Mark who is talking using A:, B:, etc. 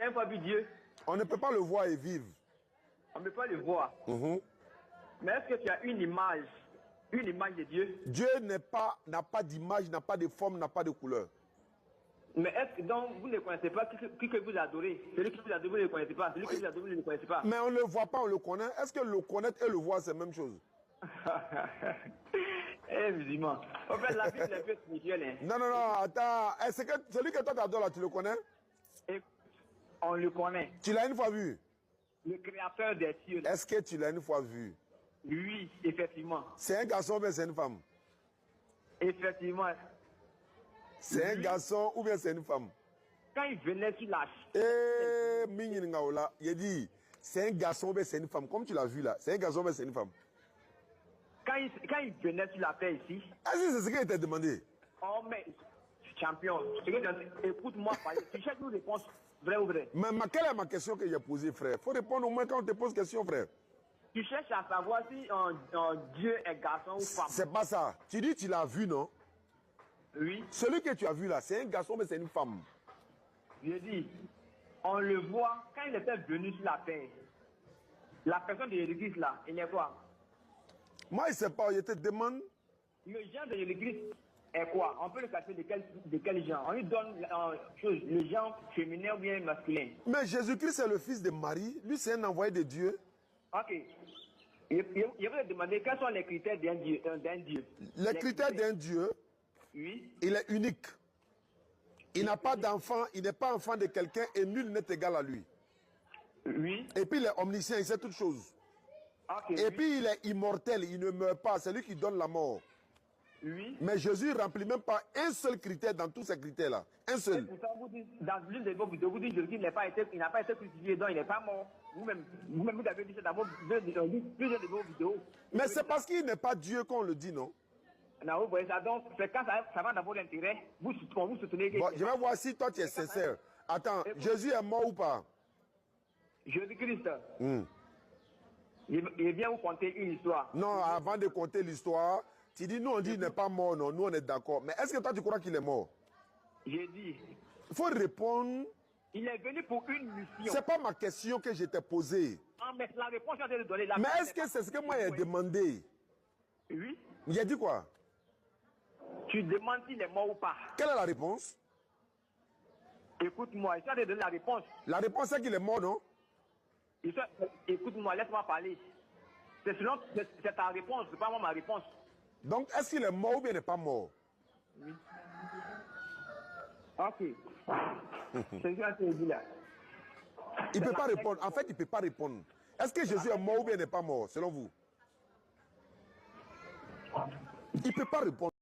A: une fois vu Dieu?
B: On ne peut pas le voir et vivre.
A: On ne peut pas le voir. Mais est-ce que tu as une image de Dieu?
B: Dieu n'a pas d'image, n'a pas de forme, n'a pas de couleur.
A: Mais est-ce que donc vous ne connaissez pas qui que vous adorez? Celui qui vous adore, vous ne le connaissez pas. Celui qui vous adore, vous ne le connaissez pas.
B: Mais on ne le voit pas, on le connaît. Est-ce que le connaître et le voir, c'est la même chose?
A: Eh, musulman. En fait, la Bible est un peu spirituelle. Hein.
B: Non, attends. Est-ce que celui que toi t'adores là, tu le connais?
A: Et on le connaît.
B: Tu l'as une fois vu?
A: Le créateur des cieux.
B: Est-ce que tu l'as une fois vu?
A: Oui, effectivement.
B: C'est un garçon ou bien c'est une femme?
A: Effectivement.
B: C'est un garçon ou bien c'est une femme?
A: Quand il venait sur la
B: il a dit, c'est un garçon ou bien c'est une femme? Comme tu l'as vu là, c'est un garçon ou bien c'est une femme?
A: Quand il venait sur la terre ici.
B: Est-ce que c'est ce qu'il t'a demandé?
A: Oh, mais champion, écoute-moi, tu cherches une réponse vraie ou vraie?
B: Mais quelle est ma question que j'ai posée, frère? Il faut répondre au moins quand on te pose question, frère.
A: Tu cherches à savoir si Dieu est garçon ou femme.
B: C'est pas ça. Tu dis tu l'as vu, non?
A: Oui.
B: Celui que tu as vu là, c'est un garçon mais c'est une femme.
A: Je dis, on le voit quand il était venu sur la terre. La personne de l'église là, il est quoi?
B: Moi, je ne sais pas, je te demande.
A: Le genre de l'église est quoi? On peut le cacher de quel genre? On lui donne le genre féminin ou bien masculin.
B: Mais Jésus-Christ est le fils de Marie. Lui, c'est un envoyé de Dieu.
A: Ok. Je vais te demander quels sont les critères d'un Dieu.
B: Les critères d'un Dieu,
A: oui.
B: Il est unique. Il n'a pas d'enfant, il n'est pas enfant de quelqu'un et nul n'est égal à lui.
A: Oui.
B: Et puis il est omniscient, il sait toutes choses.
A: Okay,
B: et puis il est immortel, il ne meurt pas, c'est lui qui donne la mort.
A: Oui.
B: Mais Jésus ne remplit même pas un seul critère dans tous ces critères-là. Un seul.
A: Pourtant, vous dites, dans l'une de vos vidéos, vous dites que Jésus n'a pas été crucifié, donc il n'est pas mort. Vous-même, vous avez dit ça dans plusieurs de vos vidéos.
B: Mais c'est parce qu'il n'est pas Dieu qu'on le dit, non?
A: Non, vous voyez ça, donc c'est quand ça va dans votre intérêt, vous soutenez que...
B: Bon, je vais voir si toi tu es sincère. Attends, Jésus est mort ou pas?
A: Jésus-Christ. Il vient vous conter une histoire.
B: Non, avant de conter l'histoire, tu dis, nous on dit qu'il n'est pas mort, non, nous on est d'accord. Mais est-ce que toi tu crois qu'il est mort?
A: J'ai dit.
B: Il faut répondre.
A: Il est venu pour une mission.
B: C'est pas ma question que je t'ai posée.
A: Ah, mais la réponse, je vais te donner.
B: Mais est-ce que c'est ce que moi j'ai demandé?
A: Oui.
B: Il a dit quoi?
A: Tu demandes s'il est mort ou pas.
B: Quelle est la réponse?
A: Écoute-moi, je vais te donner la réponse.
B: La réponse c'est qu'il est mort, non?
A: Écoute-moi, laisse-moi parler. C'est ta réponse, c'est pas moi ma réponse.
B: Donc, est-ce qu'il est mort ou bien il n'est pas mort?
A: Oui. Ok. C'est ce que je te dis là.
B: Il ne peut pas répondre. En fait, il ne peut pas répondre. Est-ce que Jésus est mort ou bien il n'est pas mort, selon vous? Il ne peut pas répondre.